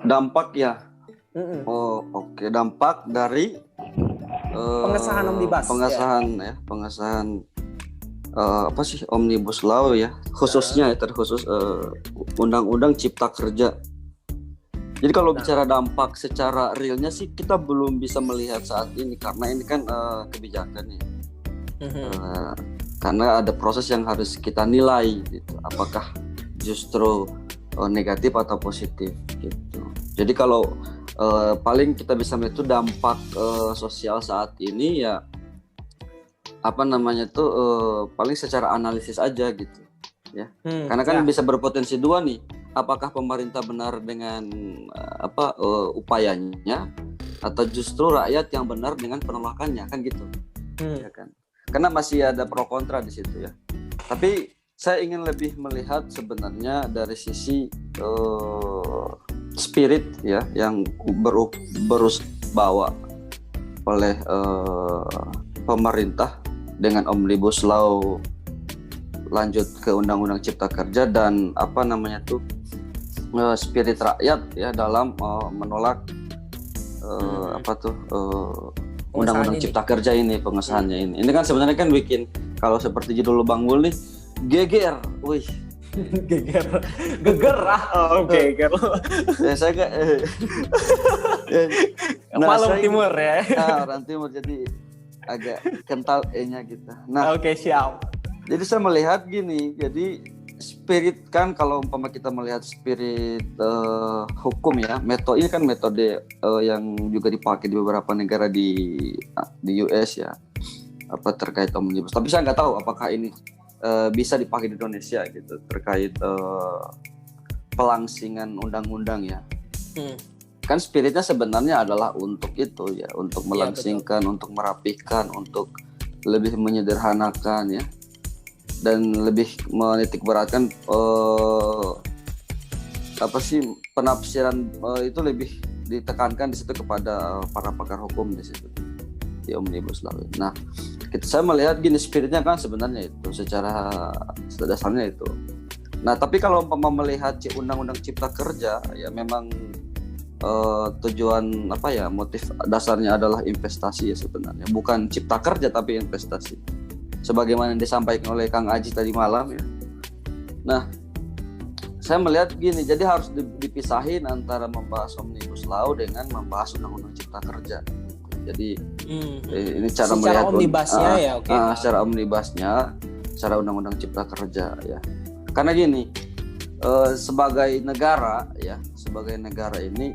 Dampak ya. Oh, oke. Dampak dari pengesahan omnibus. Pengesahan apa sih omnibus law ya, khususnya terkhusus undang-undang cipta kerja. Jadi kalau bicara dampak secara realnya sih kita belum bisa melihat saat ini karena ini kan kebijakan ya. Karena ada proses yang harus kita nilai gitu. Apakah justru negatif atau positif gitu. Jadi kalau paling kita bisa melihat itu dampak sosial saat ini ya paling secara analisis aja gitu ya. Karena kan bisa berpotensi dua nih. Apakah pemerintah benar dengan upayanya atau justru rakyat yang benar dengan penolakannya kan gitu. Ya kan. Karena masih ada pro kontra di situ ya. Tapi saya ingin lebih melihat sebenarnya dari sisi spirit ya yang berus bawa oleh pemerintah dengan omnibus law lanjut ke undang-undang cipta kerja dan spirit rakyat ya dalam menolak undang-undang cipta kerja ini, pengesahannya ini. Ini kan sebenarnya kan bikin kalau seperti judul Bang Mul nih geger, wih. Geger. Geger. Saya kayak Malam Timur ya. Orang Timur jadi agak kental E-nya gitu. Nah, oke, siap. Jadi saya melihat gini, jadi spirit kan kalau umpama kita melihat spirit hukum ya, ini kan metode yang juga dipakai di beberapa negara di US ya, terkait omnibus. Tapi saya nggak tahu apakah ini bisa dipakai di Indonesia gitu terkait pelangsingan undang-undang ya. Kan spiritnya sebenarnya adalah untuk itu ya, untuk melangsingkan, untuk merapihkan, untuk lebih menyederhanakan ya. Dan lebih menitik beratkan penafsiran itu lebih ditekankan di situ kepada para pakar hukum di situ di omnibus law. Nah, saya melihat gini spiritnya kan sebenarnya itu secara dasarnya itu. Nah, tapi kalau melihat undang-undang cipta kerja ya memang tujuan motif dasarnya adalah investasi ya sebenarnya, bukan cipta kerja tapi investasi. Sebagaimana yang disampaikan oleh Kang Aji tadi malam ya. Nah, saya melihat gini, jadi harus dipisahin antara membahas omnibus law dengan membahas undang-undang cipta kerja. Jadi ini cara melihat omnibusnya ya, secara omnibusnya, secara undang-undang cipta kerja ya. Karena gini, sebagai negara ini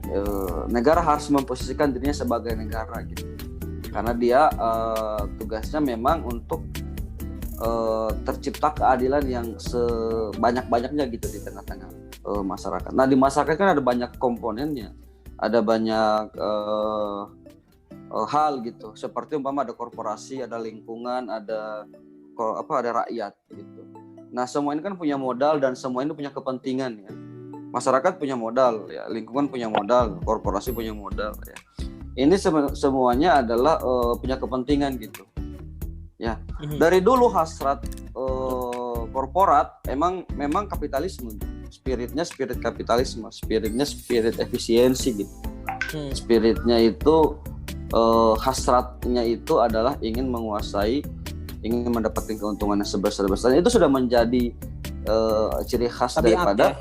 negara harus memposisikan dirinya sebagai negara gitu. Karena dia tugasnya memang untuk tercipta keadilan yang sebanyak-banyaknya gitu di tengah-tengah masyarakat. Nah, di masyarakat kan ada banyak komponennya, ada banyak hal gitu. Seperti umpama ada korporasi, ada lingkungan, ada rakyat gitu. Nah, semua ini kan punya modal dan semua ini punya kepentingan ya. Masyarakat punya modal ya, lingkungan punya modal, korporasi punya modal ya. Ini semuanya adalah punya kepentingan gitu. Ya, dari dulu hasrat korporat memang kapitalisme, spiritnya spirit kapitalisme, spiritnya spirit efisiensi gitu. Spiritnya itu hasratnya itu adalah ingin menguasai, ingin mendapatkan keuntungan yang sebesar-besarnya. Itu sudah menjadi ciri khas daripada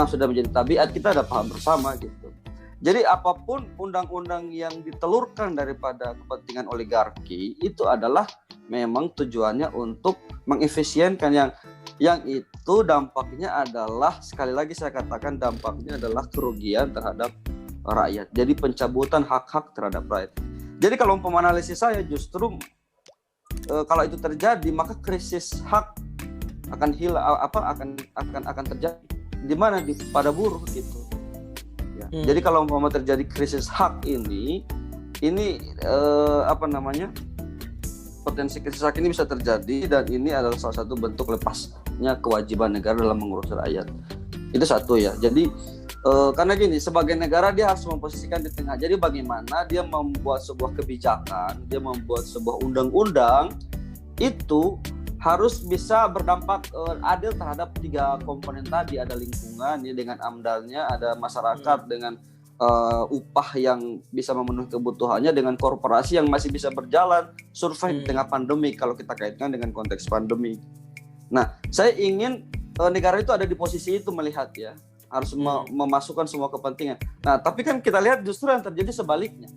sudah menjadi tabiat, kita ada paham bersama gitu. Jadi apapun undang-undang yang ditelurkan daripada kepentingan oligarki itu adalah memang tujuannya untuk mengefisienkan yang itu dampaknya adalah, sekali lagi saya katakan, dampaknya adalah kerugian terhadap rakyat. Jadi pencabutan hak-hak terhadap rakyat. Jadi kalau analisis saya justru kalau itu terjadi maka krisis hak akan hilang, akan terjadi di mana pada buruh gitu. Jadi kalau mau terjadi krisis hak ini potensi krisis hak ini bisa terjadi dan ini adalah salah satu bentuk lepasnya kewajiban negara dalam mengurus rakyat. Itu satu ya. Jadi karena gini, sebagai negara dia harus memposisikan di tengah. Jadi bagaimana dia membuat sebuah kebijakan, dia membuat sebuah undang-undang itu harus bisa berdampak adil terhadap tiga komponen tadi. Ada lingkungan ya, dengan AMDAL-nya, ada masyarakat dengan upah yang bisa memenuhi kebutuhannya dengan korporasi yang masih bisa berjalan survive di tengah pandemi kalau kita kaitkan dengan konteks pandemi. Nah, saya ingin negara itu ada di posisi itu melihat ya, harus memasukkan semua kepentingan. Nah, tapi kan kita lihat justru yang terjadi sebaliknya.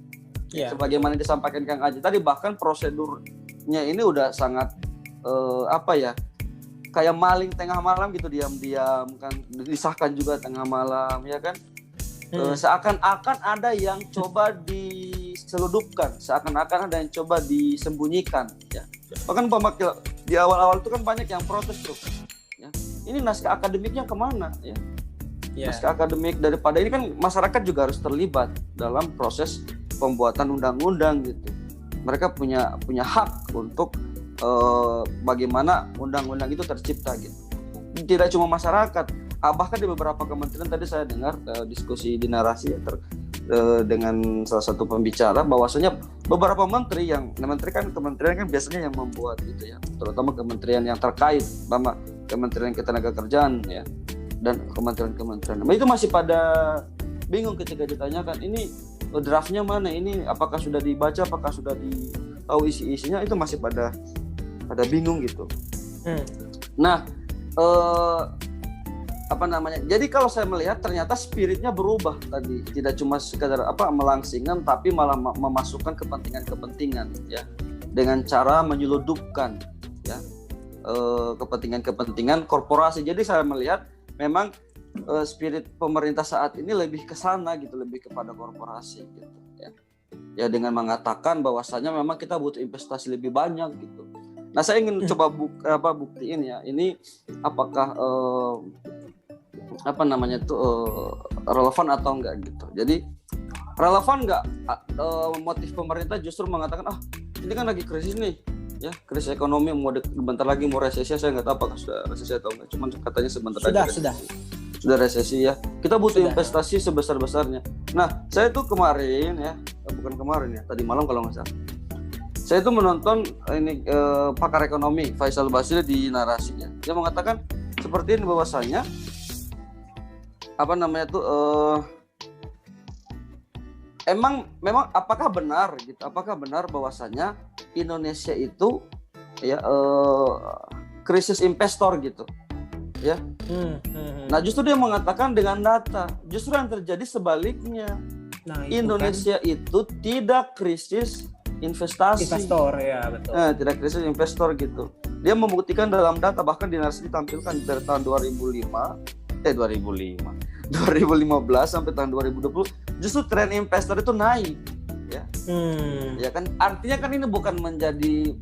Sebagaimana disampaikan Kang Aji tadi, bahkan prosedurnya ini udah sangat kayak maling tengah malam gitu, diam-diam kan, disahkan juga tengah malam ya kan. Seakan-akan ada yang coba diseludupkan, seakan-akan ada yang coba disembunyikan ya. Bahkan di awal-awal itu kan banyak yang protes tuh ya. Ini naskah akademiknya kemana ya? Naskah akademik daripada ini kan masyarakat juga harus terlibat dalam proses pembuatan undang-undang gitu. Mereka punya hak untuk bagaimana undang-undang itu tercipta gitu. Tidak cuma masyarakat, bahkan di beberapa kementerian tadi saya dengar diskusi di narasi dengan salah satu pembicara bahwasanya beberapa kementerian kan biasanya yang membuat gitu ya, terutama kementerian yang terkait sama Kementerian Ketenagakerjaan ya dan kementerian-kementerian. Itu masih pada bingung ketika ditanyakan ini draftnya mana, ini apakah sudah dibaca, apakah sudah tahu isi-isinya, itu masih pada bingung gitu. Nah, jadi kalau saya melihat ternyata spiritnya berubah tadi, tidak cuma sekadar melangsingan, tapi malah memasukkan kepentingan-kepentingan ya, dengan cara menyeludupkan ya kepentingan korporasi. Jadi saya melihat memang spirit pemerintah saat ini lebih ke sana gitu, lebih kepada korporasi gitu ya dengan mengatakan bahwasanya memang kita butuh investasi lebih banyak gitu. Nah, saya ingin coba buktiin ya, ini apakah relevan atau enggak gitu. Jadi relevan enggak motif pemerintah justru mengatakan ini kan lagi krisis nih ya, krisis ekonomi, bentar lagi mau resesi. Saya nggak tahu apakah sudah resesi atau enggak, cuman katanya sebentar lagi sudah resesi ya, kita butuh investasi sebesar-besarnya. Nah, saya tuh kemarin ya, bukan kemarin ya, tadi malam kalau nggak salah, saya tuh menonton ini pakar ekonomi Faisal Basri di narasinya. Dia mengatakan seperti ini bahwasanya memang apakah benar gitu? Apakah benar bahwasanya Indonesia itu ya krisis investor gitu? Ya. Nah, justru dia mengatakan dengan data, justru yang terjadi sebaliknya. Nah, Indonesia itu tidak krisis investor ya, betul. Tidak krisis investor gitu. Dia membuktikan dalam data, bahkan di narasi ditampilkan dari tahun 2015 sampai tahun 2020 justru tren investor itu naik ya. Ya kan, artinya kan ini bukan menjadi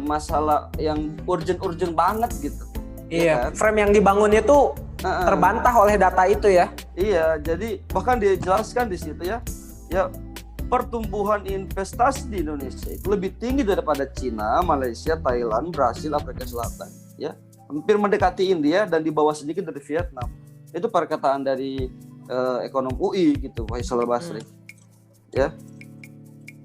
masalah yang urgent banget gitu. Iya, ya kan? Frame yang dibangunnya tuh terbantah oleh data itu ya. Iya, jadi bahkan dijelaskan di situ ya pertumbuhan investasi di Indonesia itu lebih tinggi daripada Cina, Malaysia, Thailand, Brasil, Afrika Selatan ya. Hampir mendekati India dan di bawah sedikit dari Vietnam. Itu perkataan dari ekonom UI gitu, Faisal Basri. Ya.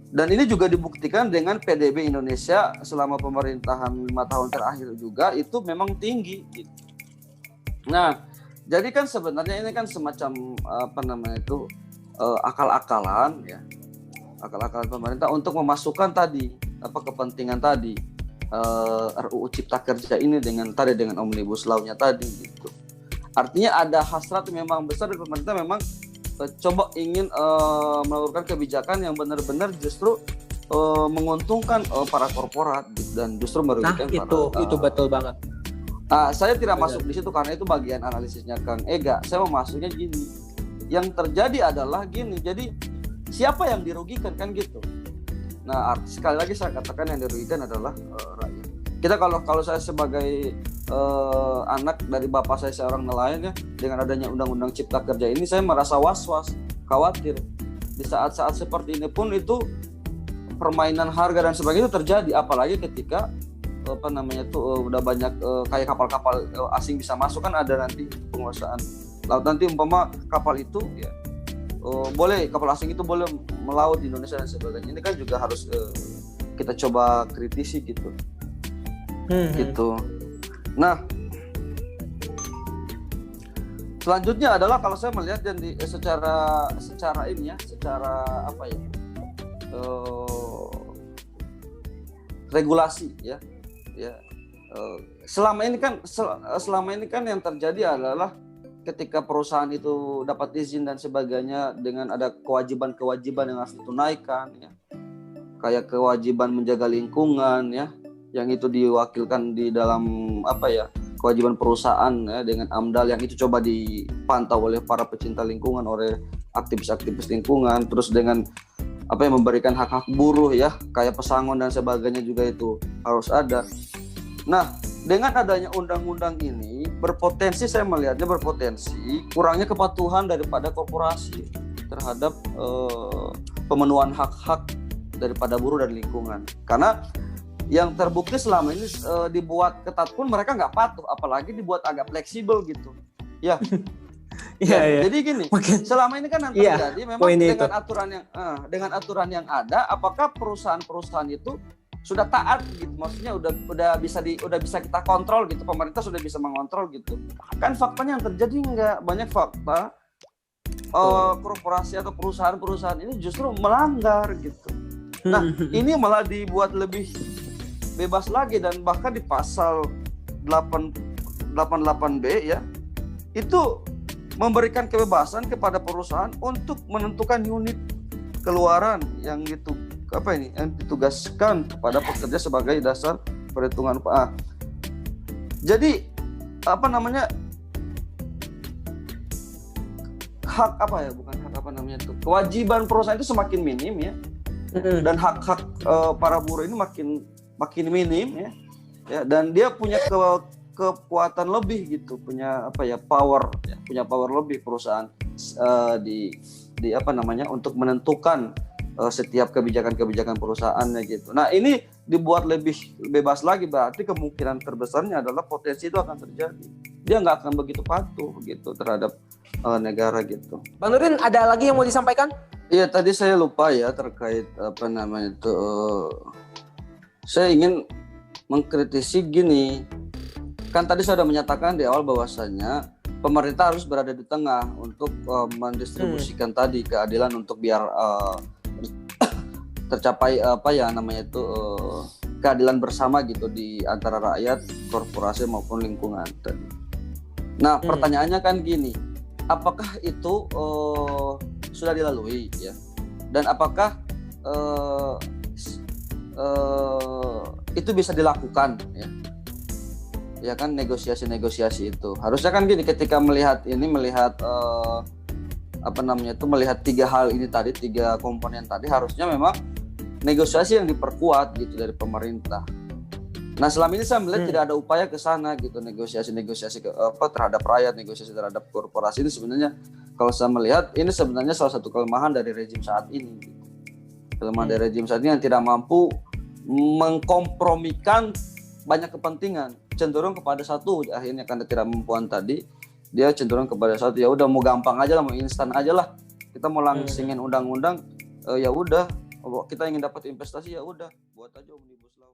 Dan ini juga dibuktikan dengan PDB Indonesia selama pemerintahan 5 tahun terakhir juga itu memang tinggi gitu. Nah, jadi kan sebenarnya ini kan semacam akal-akalan ya. Akal-akalan pemerintah untuk memasukkan tadi kepentingan tadi RUU Cipta Kerja ini dengan Omnibus Law-nya tadi gitu. Artinya ada hasrat memang besar dari pemerintah, memang coba ingin melakukan kebijakan yang benar-benar justru menguntungkan para korporat dan justru merugikan itu betul banget. Saya tidak masuk di situ karena itu bagian analisisnya Kang Ega. Saya mau masuknya gini. Yang terjadi adalah gini. Jadi siapa yang dirugikan kan gitu. Nah, sekali lagi saya katakan yang dirugikan adalah rakyat. Kita kalau saya sebagai anak dari bapak saya seorang nelayan ya, dengan adanya undang-undang Cipta Kerja ini saya merasa was-was, khawatir. Di saat-saat seperti ini pun itu permainan harga dan sebagainya itu terjadi, apalagi ketika udah banyak kayak kapal-kapal asing bisa masuk, kan ada nanti penguasaan laut, nanti umpama kapal itu ya boleh, kapal asing itu boleh melaut di Indonesia dan sebagainya. Ini kan juga harus kita coba kritisi gitu. Gitu. Nah, Selanjutnya adalah kalau saya melihat dan secara ini ya, secara apa ya, regulasi ya, selama ini kan yang terjadi adalah ketika perusahaan itu dapat izin dan sebagainya dengan ada kewajiban-kewajiban yang harus ditunaikan ya, kayak kewajiban menjaga lingkungan ya, yang itu diwakilkan di dalam apa ya, kewajiban perusahaan ya, dengan AMDAL yang itu coba dipantau oleh para pecinta lingkungan, oleh aktivis-aktivis lingkungan, terus dengan apa yang memberikan hak-hak buruh ya, kayak pesangon dan sebagainya juga itu harus ada. Nah, dengan adanya undang-undang ini saya melihatnya berpotensi kurangnya kepatuhan daripada korporasi terhadap pemenuhan hak-hak daripada buruh dan lingkungan. Karena yang terbukti selama ini dibuat ketat pun mereka nggak patuh, apalagi dibuat agak fleksibel gitu. Ya. Jadi gini, selama ini kan yang terjadi memang dengan aturan yang ada, apakah perusahaan-perusahaan itu sudah taat gitu, maksudnya udah bisa kita kontrol gitu, pemerintah sudah bisa mengontrol gitu. Kan faktanya yang terjadi nggak, banyak fakta korporasi atau perusahaan-perusahaan ini justru melanggar gitu. Nah, ini malah dibuat lebih bebas lagi, dan bahkan di pasal 88B ya, itu memberikan kebebasan kepada perusahaan untuk menentukan unit keluaran yang yang ditugaskan kepada pekerja sebagai dasar perhitungan upah. Jadi kewajiban perusahaan itu semakin minim ya, dan hak-hak para buruh ini makin minim ya, dan dia punya kekuatan lebih gitu, punya power lebih perusahaan untuk menentukan setiap kebijakan perusahaannya gitu. Nah, ini dibuat lebih bebas lagi, berarti kemungkinan terbesarnya adalah potensi itu akan terjadi. Dia nggak akan begitu patuh gitu terhadap negara gitu. Bang Nurin, ada lagi yang mau disampaikan? Iya, tadi saya lupa ya terkait saya ingin mengkritisi gini. Kan tadi saya sudah menyatakan di awal bahwasanya pemerintah harus berada di tengah untuk mendistribusikan tadi keadilan untuk biar tercapai keadilan bersama gitu di antara rakyat, korporasi maupun lingkungan tadi. Nah, pertanyaannya kan gini, apakah itu sudah dilalui ya? Dan apakah itu bisa dilakukan ya? Ya kan, negosiasi itu harusnya kan gini, ketika melihat melihat tiga hal ini tadi, tiga komponen tadi, harusnya memang negosiasi yang diperkuat gitu dari pemerintah. Nah, selama ini saya melihat tidak ada upaya ke sana gitu, negosiasi terhadap rakyat, negosiasi terhadap korporasi. Ini sebenarnya kalau saya melihat ini sebenarnya salah satu kelemahan dari rejim saat ini gitu. Kelemahan dari rejim saat ini yang tidak mampu mengkompromikan banyak kepentingan, cenderung kepada satu, akhirnya karena tidak mampuan tadi, dia cenderung kepada satu, ya udah mau gampang aja lah, mau instan aja lah, kita mau langsingin undang-undang, ya udah, kita ingin dapat investasi, ya udah buat aja omnibus law.